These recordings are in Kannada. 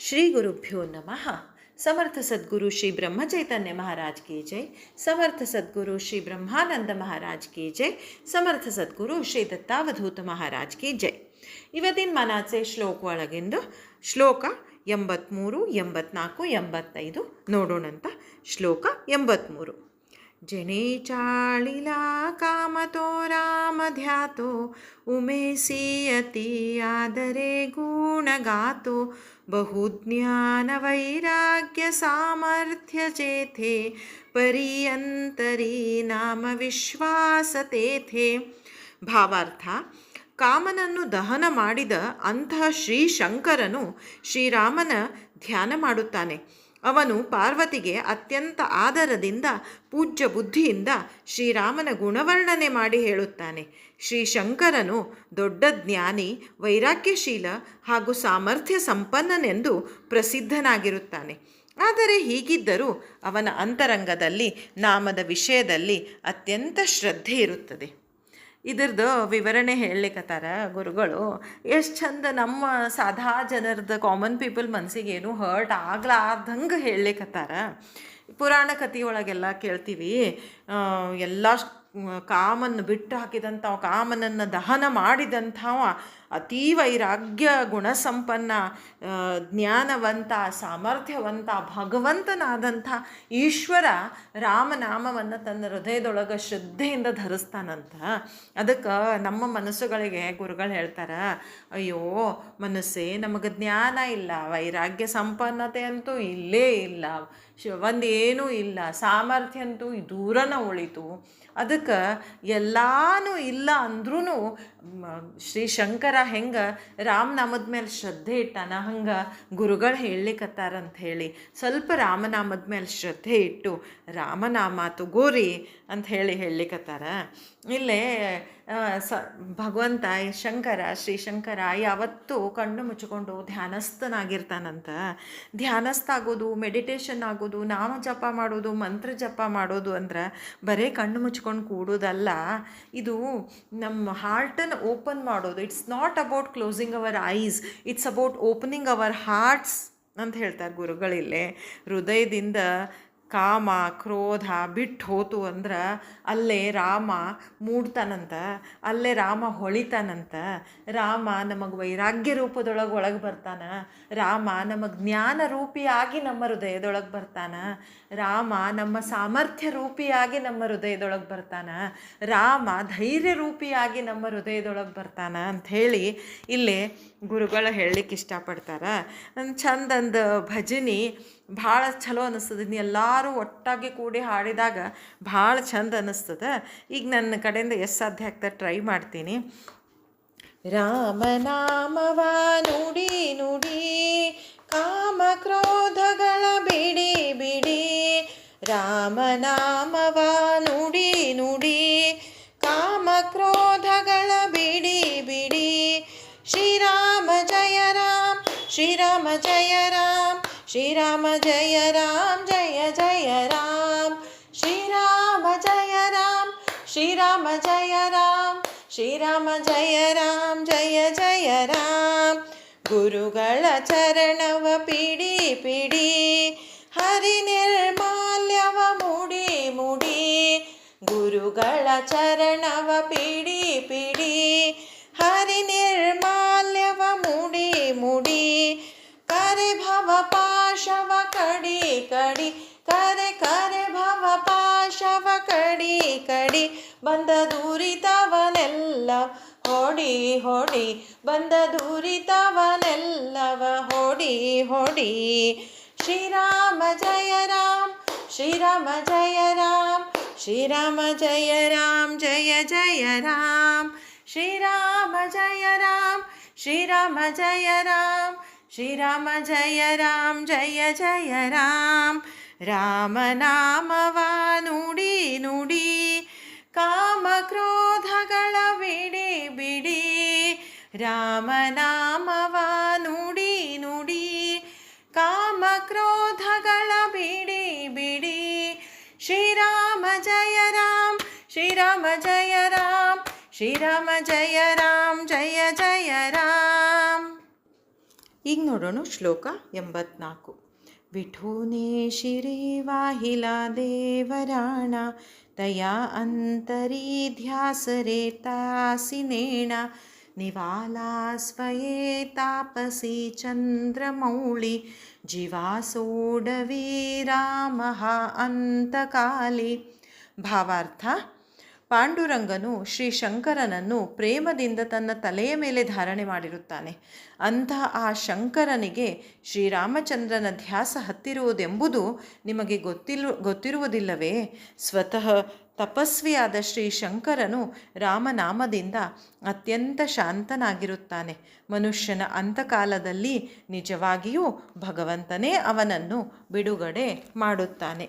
ಶ್ರೀ ಗುರುಭ್ಯೋ ನಮಃ. ಸಮರ್ಥ ಸದ್ಗುರು ಶ್ರೀ ಬ್ರಹ್ಮಚೈತನ್ಯ ಮಹಾರಾಜ್ ಕಿ ಜೈ. ಸಮರ್ಥ ಸದ್ಗುರು ಶ್ರೀ ಬ್ರಹ್ಮಾನಂದ ಮಹಾರಾಜ್ ಕಿ ಜೈ. ಸಮರ್ಥ ಸದ್ಗುರು ಶ್ರೀ ದತ್ತಾವಧೂತ ಮಹಾರಾಜ್ ಕಿ ಜೈ. ಇವತ್ತಿನ ಮನಾಚೆ ಶ್ಲೋಕ ಒಳಗಿಂದು ಶ್ಲೋಕ 83, 84, 85 ನೋಡೋಣಂತ. ಶ್ಲೋಕ 83. जने चाळिला कामतो रामध्यातो उमेसीयति आदरे गुणगातो बहुज्ञानवैराग्य सामर्थ्य चेथे पर्यंतरी नाम विश्वासतेथे. ಭಾವಾರ್ಥ: ಕಾಮನನ್ನು ದಹನ ಮಾಡಿದ ಅಂತಹ ಶ್ರೀಶಂಕರನು ಶ್ರೀರಾಮನ ಧ್ಯಾನ ಮಾಡುತ್ತಾನೆ. ಅವನು ಪಾರ್ವತಿಗೆ ಅತ್ಯಂತ ಆದರದಿಂದ ಪೂಜ್ಯ ಬುದ್ಧಿಯಿಂದ ಶ್ರೀರಾಮನ ಗುಣವರ್ಣನೆ ಮಾಡಿ ಹೇಳುತ್ತಾನೆ. ಶ್ರೀಶಂಕರನು ದೊಡ್ಡ ಜ್ಞಾನಿ, ವೈರಾಗ್ಯಶೀಲ ಹಾಗೂ ಸಾಮರ್ಥ್ಯ ಸಂಪನ್ನನೆಂದು ಪ್ರಸಿದ್ಧನಾಗಿರುತ್ತಾನೆ. ಆದರೆ ಹೀಗಿದ್ದರೂ ಅವನ ಅಂತರಂಗದಲ್ಲಿ ನಾಮದ ವಿಷಯದಲ್ಲಿ ಅತ್ಯಂತ ಶ್ರದ್ಧೆ ಇರುತ್ತದೆ. ಇದ್ರದ್ದು ವಿವರಣೆ ಹೇಳಲಿಕ್ಕತ್ತಾರ ಗುರುಗಳು. ಎಷ್ಟು ಚಂದ ನಮ್ಮ ಸಾದಾ ಜನರದ ಕಾಮನ್ ಪೀಪಲ್ ಮನಸ್ಸಿಗೆ ಏನೂ ಹರ್ಟ್ ಆಗ್ಲಾರ್ದಂಗೆ ಹೇಳಲಿಕ್ಕತ್ತಾರ. ಪುರಾಣ ಕಥೆಯೊಳಗೆಲ್ಲ ಕೇಳ್ತೀವಿ, ಎಲ್ಲ ಕಾಮನ್ನು ಬಿಟ್ಟು ಹಾಕಿದಂಥವ, ಕಾಮನನ್ನು ದಹನ ಮಾಡಿದಂಥವ ಅತೀ ವೈರಾಗ್ಯ ಗುಣಸಂಪನ್ನ, ಜ್ಞಾನವಂತ, ಸಾಮರ್ಥ್ಯವಂತ, ಭಗವಂತನಾದಂಥ ಈಶ್ವರ ರಾಮನಾಮವನ್ನು ತನ್ನ ಹೃದಯದೊಳಗೆ ಶ್ರದ್ಧೆಯಿಂದ ಧರಿಸ್ತಾನಂತ. ಅದಕ್ಕೆ ನಮ್ಮ ಮನಸ್ಸುಗಳಿಗೆ ಗುರುಗಳು ಹೇಳ್ತಾರೆ, ಅಯ್ಯೋ ಮನಸ್ಸೇ, ನಮಗೆ ಜ್ಞಾನ ಇಲ್ಲ, ವೈರಾಗ್ಯ ಸಂಪನ್ನತೆ ಅಂತೂ ಇಲ್ಲೇ ಇಲ್ಲ, ಒಂದೇನೂ ಇಲ್ಲ, ಸಾಮರ್ಥ್ಯ ಅಂತೂ ದೂರನ ಉಳಿತು. ಅದಕ್ಕೆ ಎಲ್ಲಾನು ಇಲ್ಲ ಅಂದ್ರೂ ಶ್ರೀಶಂಕರ ಹೆಂಗೆ ರಾಮನಾಮದ ಮೇಲೆ ಶ್ರದ್ಧೆ ಇಟ್ಟಾನ, ಹಂಗೆ ಗುರುಗಳು ಹೇಳಲಿಕ್ಕತ್ತಾರಂತ ಹೇಳಿ ಸ್ವಲ್ಪ ರಾಮನಾಮದ ಮೇಲೆ ಶ್ರದ್ಧೆ ಇಟ್ಟು ರಾಮನಾಮ ತಗೋರಿ ಅಂತ ಹೇಳಲಿಕ್ಕತ್ತಾರ. ಇಲ್ಲೇ ಭಗವಂತ ಶಂಕರ, ಶ್ರೀಶಂಕರ ಯಾವತ್ತೂ ಕಣ್ಣು ಮುಚ್ಚಿಕೊಂಡು ಧ್ಯಾನಸ್ಥನಾಗಿರ್ತಾನಂತ. ಧ್ಯಾನಸ್ಥ ಆಗೋದು, ಮೆಡಿಟೇಷನ್ ಆಗೋದು, ನಾಮ ಜಪ ಮಾಡೋದು, ಮಂತ್ರ ಜಪ ಮಾಡೋದು ಅಂದ್ರೆ ಬರೀ ಕಣ್ಣು ಮುಚ್ಕೊಂಡು ಕೂಡೋದಲ್ಲ, ಇದು ನಮ್ಮ ಹಾರ್ಟನ್ನು ಓಪನ್ ಮಾಡೋದು. It's not about closing our eyes, it's about opening hour arts ಅಂತ ಹೇಳ್ತಾರೆ ಗುರುಗಳಿಲ್ಲೇ. ಹೃದಯದಿಂದ ಕಾಮ ಕ್ರೋಧ ಬಿಟ್ಟು ಹೋತು ಅಂದ್ರೆ ಅಲ್ಲೇ ರಾಮ ಮೂಡ್ತಾನಂತ, ಅಲ್ಲೇ ರಾಮ ಹೊಳಿತಾನಂತ. ರಾಮ ನಮಗೆ ವೈರಾಗ್ಯ ರೂಪದೊಳಗೆ ಒಳಗೆ ಬರ್ತಾನೆ. ರಾಮ ನಮಗೆ ಜ್ಞಾನ ರೂಪಿಯಾಗಿ ನಮ್ಮ ಹೃದಯದೊಳಗೆ ಬರ್ತಾನೆ. ರಾಮ ನಮ್ಮ ಸಾಮರ್ಥ್ಯ ರೂಪಿಯಾಗಿ ನಮ್ಮ ಹೃದಯದೊಳಗೆ ಬರ್ತಾನೆ. ರಾಮ ಧೈರ್ಯ ರೂಪಿಯಾಗಿ ನಮ್ಮ ಹೃದಯದೊಳಗೆ ಬರ್ತಾನೆ ಅಂಥೇಳಿ ಇಲ್ಲೇ ಗುರುಗಳು ಹೇಳಲಿಕ್ಕೆ ಇಷ್ಟಪಡ್ತಾರೆ. ಚಂದಂದ ಭಜನೆ ಭಾಳ ಚಲೋ ಅನ್ನಿಸ್ತದೆ. ಎಲ್ಲರೂ ಒಟ್ಟಾಗಿ ಕೂಡಿ ಹಾಡಿದಾಗ ಭಾಳ ಚಂದ ಅನ್ನಿಸ್ತದೆ. ಈಗ ನನ್ನ ಕಡೆಯಿಂದ ಎಷ್ಟು ಸಾಧ್ಯ ಆಗ್ತದೆ ಟ್ರೈ ಮಾಡ್ತೀನಿ. ರಾಮನಾಮವ ನುಡಿ ನುಡಿ ಕಾಮ ಕ್ರೋಧಗಳ ಬಿಡಿ ಬಿಡಿ. ರಾಮನಾಮವ ನುಡಿ ನುಡಿ ಕಾಮ ಕ್ರೋಧಗಳ ಬಿಡಿ ಬಿಡಿ. ಶ್ರೀರಾಮ ಜಯ ರಾಮ್, ಶ್ರೀರಾಮ ಜಯ ರಾಮ್, ಶ್ರೀರಾಮ ಜಯ ರಾಮ್, ಜಯ ಜಯ ರಾಮ್. ಶ್ರೀರಾಮ ಜಯ ರಾಮ್, ಶ್ರೀರಾಮ ಜಯ ರಾಮ್, ಶ್ರೀರಾಮ ಜಯ ರಾಮ್, ಜಯ ಜಯ ರಾಮ್. ಗುರುಗಳ ಚರಣವ ಪಿಡಿ ಪಿಡಿ, ಹರಿ ನಿರ್ಮಾಲ್ಯವ ಮುಡಿ ಮುಡಿ. ಗುರುಗಳ ಚರಣವ ಪಿಡಿ ಪಿಡಿ, ಹರಿ ನಿರ್ಮಾಲ್ಯವ ಮುಡಿ ಮುಡಿ. ಕರೆ ಭವ ಪಾಶವ ಕಡಿ ಕಡಿ, ಕರೆ ಕರೆ ಭವ ಪಾಶವ ಕಡಿ ಕಡಿ. ಬಂದ ದೂರಿತವನೆಲ್ಲ ಹೊಡಿ ಹೊಡಿ, ಬಂದ ದೂರಿತವನೆಲ್ಲವ ಹೊಡಿ ಹೊಡಿ. ಶ್ರೀರಾಮ ಜಯ ರಾಮ್, ಶ್ರೀರಾಮ ಜಯ ರಾಮ್, ಶ್ರೀರಾಮ ಜಯ ರಾಮ್, ಜಯ ಜಯ ರಾಮ್. ಶ್ರೀರಾಮ ಜಯ ರಾಮ್, ಶ್ರೀರಾಮ ಜಯ ರಾಮ್, ಶ್ರೀರಾಮ ಜಯ ರಾಮ್, ಜಯ ಜಯ ರಾಮ್. ರಾಮನಾಮವ ನುಡಿ ನುಡಿ ಕಾಮ ಕ್ರೋಧಗಳ ಬಿಡಿ ಬಿಡಿ. ರಾಮನಾಮವ ನುಡಿ ನುಡಿ ಕಾಮ ಕ್ರೋಧಗಳ ಬಿಡಿ ಬಿಡಿ. ಶ್ರೀರಾಮ ಜಯ ರಾಮ್, ಶ್ರೀರಾಮ ಜಯ ರಾಮ್, ಶ್ರೀರಾಮ ಜಯ ರಾಮ್, ಜಯ ಜಯ ರಾಮ್. ಈಗ ನೋಡೋಣ ಶ್ಲೋಕ 84. ವಿಠೋನೇ ಶಿರೇ ವಾಹಿಲಾ ದೇವರಾಣ ತಯಾ ಅಂತರಿ ಧ್ಯಾಸರೆ ತಾಸಿನೇಣ ನಿವಾಲಾ ಸ್ವಯೇ ತಾಪಸಿ ಚಂದ್ರಮೌಳಿ ಜೀವಾಸೋಡವೀ ರಾಮಃ ಅಂತಕಾಲಿ. ಭಾವಾರ್ಥ: ಪಾಂಡುರಂಗನು ಶ್ರೀ ಶಂಕರನನ್ನು ಪ್ರೇಮದಿಂದ ತನ್ನ ತಲೆಯ ಮೇಲೆ ಧಾರಣೆ ಮಾಡಿರುತ್ತಾನೆ. ಅಂತಹ ಆ ಶಂಕರನಿಗೆ ಶ್ರೀರಾಮಚಂದ್ರನ ಧ್ಯಾಸ ಹತ್ತಿರುವುದೆಂಬುದು ನಿಮಗೆ ಗೊತ್ತಿರುವುದಿಲ್ಲವೇ? ಸ್ವತಃ ತಪಸ್ವಿಯಾದ ಶ್ರೀ ಶಂಕರನು ರಾಮನಾಮದಿಂದ ಅತ್ಯಂತ ಶಾಂತನಾಗಿರುತ್ತಾನೆ. ಮನುಷ್ಯನ ಅಂತಕಾಲದಲ್ಲಿ ನಿಜವಾಗಿಯೂ ಭಗವಂತನೇ ಅವನನ್ನು ಬಿಡುಗಡೆ ಮಾಡುತ್ತಾನೆ.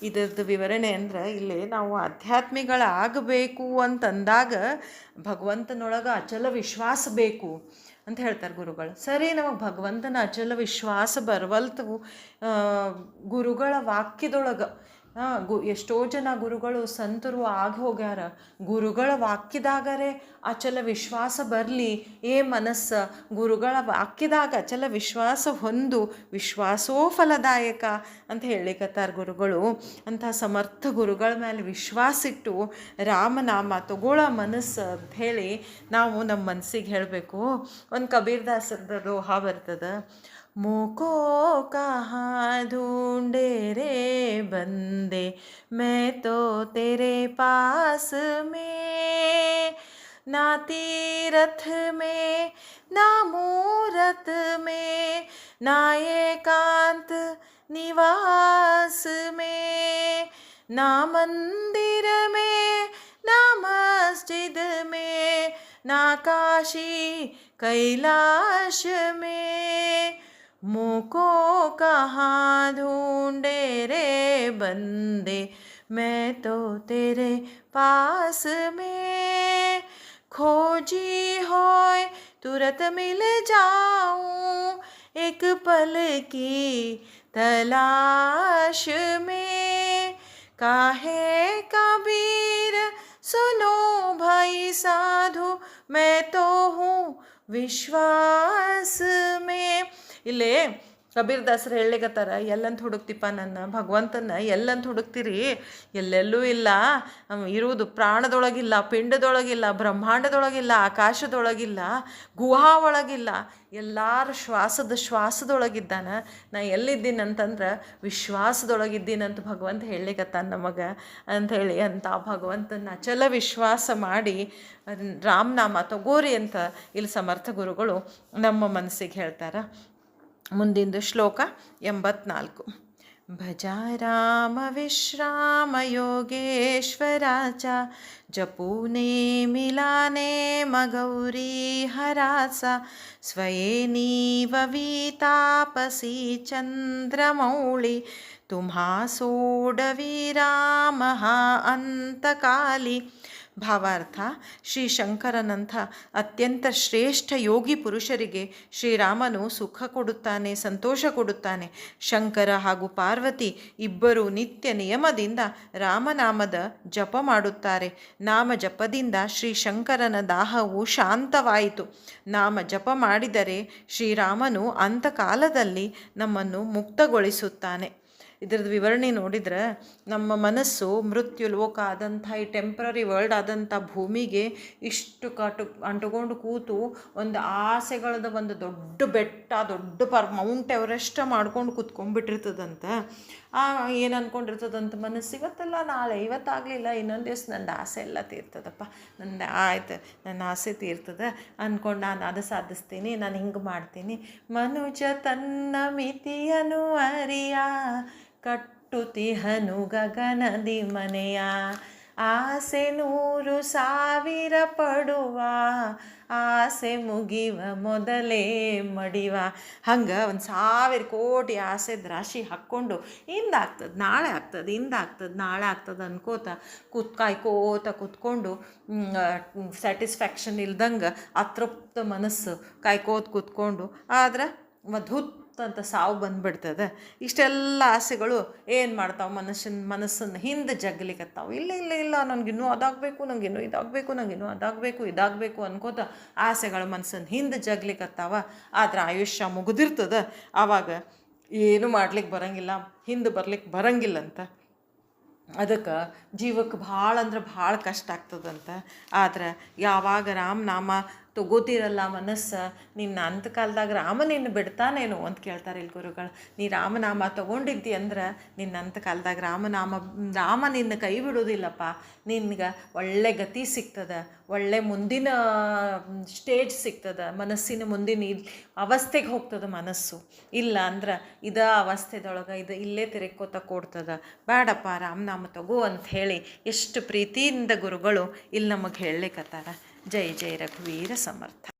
ಇದರದ್ದು ವಿವರಣೆ ಅಂದರೆ, ಇಲ್ಲಿ ನಾವು ಆಧ್ಯಾತ್ಮಿಗಳಾಗಬೇಕು ಅಂತಂದಾಗ ಭಗವಂತನೊಳಗೆ ಅಚಲ ವಿಶ್ವಾಸ ಬೇಕು ಅಂತ ಹೇಳ್ತಾರೆ ಗುರುಗಳು. ಸರಿ, ನಮಗೆ ಭಗವಂತನ ಅಚಲ ವಿಶ್ವಾಸ ಬರವಲ್ತು ಗುರುಗಳ ವಾಕ್ಯದೊಳಗೆ. ಎಷ್ಟೋ ಜನ ಗುರುಗಳು ಸಂತರು ಆಗಿ ಹೋಗ್ಯಾರ. ಗುರುಗಳ ವಾಕ್ಯದಾಗರೆ ಅಚಲ ವಿಶ್ವಾಸ ಬರಲಿ, ಮನಸ್ಸು ಗುರುಗಳ ವಾಕ್ಯದಾಗ ಅಚಲ ವಿಶ್ವಾಸ ಹೊಂದು ವಿಶ್ವಾಸೋ ಫಲದಾಯಕ ಅಂತ ಹೇಳಿಕತ್ತಾರ ಗುರುಗಳು. ಅಂಥ ಸಮರ್ಥ ಗುರುಗಳ ಮೇಲೆ ವಿಶ್ವಾಸ ಇಟ್ಟು ರಾಮನಾಮ ತಗೊಳ್ಳೋ ಮನಸ್ಸು ಅಂತ ಹೇಳಿ ನಾವು ನಮ್ಮ ಮನಸ್ಸಿಗೆ ಹೇಳಬೇಕು. ಒಂದು ಕಬೀರ್ದಾಸರದ ದೋಹಾ ಬರ್ತದೆ: मुझको कहाँ ढूंढे रे बंदे, मैं तो तेरे पास में, ना तीरथ में ना मूरत में ना एकांत निवास में, ना मंदिर में ना मस्जिद में ना काशी कैलाश में, मुझको कहाँ ढूंढे रे बंदे, मैं तो तेरे पास में, खोजी होए तुरंत मिल जाऊं एक पल की तलाश में, काहे कबीर सुनो भाई साधु, मैं तो हूँ ವಿಶ್ವಾಸ ಮೇ. ಇಲ್ಲೇ ಕಬೀರ್ದಾಸರು ಹೇಳಲಿಕತ್ತಾರ, ಎಲ್ಲಂತ ಹುಡುಕ್ತಿಪ್ಪ ನನ್ನ ಭಗವಂತನ, ಎಲ್ಲಂತ ಹುಡುಕ್ತಿರಿ? ಎಲ್ಲೆಲ್ಲೂ ಇಲ್ಲ. ಇರುವುದು ಪ್ರಾಣದೊಳಗಿಲ್ಲ, ಪಿಂಡದೊಳಗಿಲ್ಲ, ಬ್ರಹ್ಮಾಂಡದೊಳಗಿಲ್ಲ, ಆಕಾಶದೊಳಗಿಲ್ಲ, ಗುಹಾ ಒಳಗಿಲ್ಲ, ಎಲ್ಲರ ಶ್ವಾಸದೊಳಗಿದ್ದಾನ. ನಾ ಎಲ್ಲಿದ್ದೀನಿ ಅಂತಂದ್ರೆ ವಿಶ್ವಾಸದೊಳಗಿದ್ದೀನಂತ ಭಗವಂತ ಹೇಳಲಿಕತ್ತಾನ ನಮಗೆ ಅಂಥೇಳಿ. ಅಂತ ಭಗವಂತನ ಅಚಲ ವಿಶ್ವಾಸ ಮಾಡಿ ರಾಮನಾಮ ತಗೋರಿ ಅಂತ ಇಲ್ಲಿ ಸಮರ್ಥ ಗುರುಗಳು ನಮ್ಮ ಮನಸ್ಸಿಗೆ ಹೇಳ್ತಾರೆ. ಮುಂದಿನ ಶ್ಲೋಕ 84. ಭಜ ರಾಮ ವಿಶ್ರಾಮ ಯೋಗೇಶ್ವರಾಚ ಜಪೂನೇ ಮಿಲಾನೆ ಮಗೌರಿ ಹರಾಸ ಸ್ವಯೇ ನೀವೀತಾಪಸಿ ಚಂದ್ರಮೌಳಿ ತುಮ್ಹಾ ಸೋಡವಿ ರಾಮಃ ಅಂತಕಾಲಿ. ಭಾವಾರ್ಥ: ಶ್ರೀ ಶಂಕರನಂಥ ಅತ್ಯಂತ ಶ್ರೇಷ್ಠ ಯೋಗಿ ಪುರುಷರಿಗೆ ಶ್ರೀರಾಮನು ಸುಖ ಕೊಡುತ್ತಾನೆ, ಸಂತೋಷ ಕೊಡುತ್ತಾನೆ. ಶಂಕರ ಹಾಗೂ ಪಾರ್ವತಿ ಇಬ್ಬರು ನಿತ್ಯ ನಿಯಮದಿಂದ ರಾಮನಾಮದ ಜಪ ಮಾಡುತ್ತಾರೆ. ನಾಮ ಜಪದಿಂದ ಶ್ರೀ ಶಂಕರನ ದಾಹವು ಶಾಂತವಾಯಿತು. ನಾಮ ಜಪ ಮಾಡಿದರೆ ಶ್ರೀರಾಮನು ಅಂತಕಾಲದಲ್ಲಿ ನಮ್ಮನ್ನು ಮುಕ್ತಗೊಳಿಸುತ್ತಾನೆ. ಇದರದ್ದು ವಿವರಣೆ ನೋಡಿದ್ರೆ, ನಮ್ಮ ಮನಸ್ಸು ಮೃತ್ಯು ಲೋಕ ಆದಂಥ ಈ ಟೆಂಪ್ರರಿ ವರ್ಲ್ಡ್ ಆದಂಥ ಭೂಮಿಗೆ ಇಷ್ಟು ಅಂಟುಕೊಂಡು ಕೂತು ಒಂದು ಆಸೆಗಳದ ಒಂದು ದೊಡ್ಡ ಬೆಟ್ಟ, ದೊಡ್ಡ ಮೌಂಟ್ ಎವರೆಸ್ಟ್ ಮಾಡ್ಕೊಂಡು ಕೂತ್ಕೊಂಡ್ಬಿಟ್ಟಿರ್ತದಂತ. ಏನು ಅಂದ್ಕೊಂಡಿರ್ತದಂತ ಮನಸ್ಸು, ಇವತ್ತಲ್ಲ ನಾಳೆ, ಇವತ್ತಾಗಲಿಲ್ಲ ಇನ್ನೊಂದು ದಿವಸ ನನ್ನ ಆಸೆ ಎಲ್ಲ ತೀರ್ತದಪ್ಪ, ನನ್ನ ಆಯ್ತು, ನನ್ನ ಆಸೆ ತೀರ್ತದೆ ಅಂದ್ಕೊಂಡು ನಾನು ಅದು ಸಾಧಿಸ್ತೀನಿ, ನಾನು ಹಿಂಗೆ ಮಾಡ್ತೀನಿ. ಮನುಜ ತನ್ನ ಮಿತಿಯನು ಅರಿಯ ಕಟ್ಟುತಿಹನು ಗಗನದಿ ಮನೆಯ, ಆಸೆ 100,000 ಪಡುವ ಆಸೆ ಮುಗಿವ ಮೊದಲೇ ಮಡಿವ. ಹಂಗೆ 1,000 ಕೋಟಿ ಆಸೆ ರಾಶಿ ಹಾಕ್ಕೊಂಡು ಇಂದಾಗ್ತದೆ ನಾಳೆ ಆಗ್ತದೆ, ಇಂದಾಗ್ತದೆ ನಾಳೆ ಆಗ್ತದೆ ಅನ್ಕೋತ ಕಾಯ್ಕೋತ ಕೂತ್ಕೊಂಡು ಸ್ಯಾಟಿಸ್ಫ್ಯಾಕ್ಷನ್ ಇಲ್ದಂಗೆ ಅತೃಪ್ತ ಮನಸ್ಸು ಕಾಯ್ಕೋತ ಕೂತ್ಕೊಂಡು ಆದ್ರೆ ಅಂತ ಸಾವು ಬಂದುಬಿಡ್ತದೆ. ಇಷ್ಟೆಲ್ಲ ಆಸೆಗಳು ಏನು ಮಾಡ್ತಾವೆ, ಮನಸ್ಸನ್ನು ಹಿಂದೆ ಜಗ್ಲಿಕತ್ತಾವೆ. ಇಲ್ಲ ಇಲ್ಲ ಇಲ್ಲ, ನನಗಿನ್ನೂ ಅದಾಗಬೇಕು, ನನಗಿನ್ನೂ ಇದಾಗಬೇಕು, ನನಗಿನ್ನೂ ಅದಾಗಬೇಕು ಇದಾಗಬೇಕು ಅನ್ಕೋತ ಆಸೆಗಳು ಮನಸ್ಸನ್ನು ಹಿಂದೆ ಜಗ್ಲಿಕತ್ತಾವ. ಆದ್ರೆ ಆಯುಷ್ಯ ಮುಗಿದಿರ್ತದೆ. ಆವಾಗ ಏನು ಮಾಡ್ಲಿಕ್ಕೆ ಬರೋಂಗಿಲ್ಲ, ಹಿಂದೆ ಬರ್ಲಿಕ್ಕೆ ಬರೋಂಗಿಲ್ಲಂತ. ಅದಕ್ಕೆ ಜೀವಕ್ಕೆ ಭಾಳ ಅಂದ್ರೆ ಭಾಳ ಕಷ್ಟ ಆಗ್ತದಂತ. ಆದ್ರೆ ಯಾವಾಗ ರಾಮನಾಮ ತಗೋತಿರಲ್ಲ ಮನಸ್ಸು, ನಿನ್ನ ಅಂತ್ಯಕಾಲದಾಗ ರಾಮ ನಿನ್ನ ಬಿಡ್ತಾನೇನು ಅಂತ ಕೇಳ್ತಾರೆ ಇಲ್ಲಿ ಗುರುಗಳು. ನೀ ರಾಮನಾಮ ತಗೊಂಡಿದ್ದಿ ಅಂದ್ರೆ ನಿನ್ನ ಅಂತ್ಯಕಾಲದಾಗ ರಾಮ ನಿನ್ನ ಕೈ ಬಿಡೋದಿಲ್ಲಪ್ಪ. ನಿನ್ಗೆ ಒಳ್ಳೆ ಗತಿ ಸಿಗ್ತದೆ, ಒಳ್ಳೆ ಮುಂದಿನ ಸ್ಟೇಜ್ ಸಿಗ್ತದೆ, ಮನಸ್ಸಿನ ಮುಂದಿನ ಅವಸ್ಥೆಗೆ ಹೋಗ್ತದೆ ಮನಸ್ಸು. ಇಲ್ಲ ಅಂದ್ರೆ ಇದೇ ಅವಸ್ಥೆದೊಳಗೆ ಇಲ್ಲೇ ತಿರುಗ್ಕೋತ ಕೊಡ್ತದೆ. ಬೇಡಪ್ಪ ರಾಮನಾಮ ತಗೋ ಅಂತ ಹೇಳಿ ಎಷ್ಟು ಪ್ರೀತಿಯಿಂದ ಗುರುಗಳು ಇಲ್ಲಿ ನಮಗೆ ಹೇಳಲಿಕ್ಕತ್ತಾರ. ಜೈ ಜೈ ರಘುವೀರ ಸಮರ್ಥ.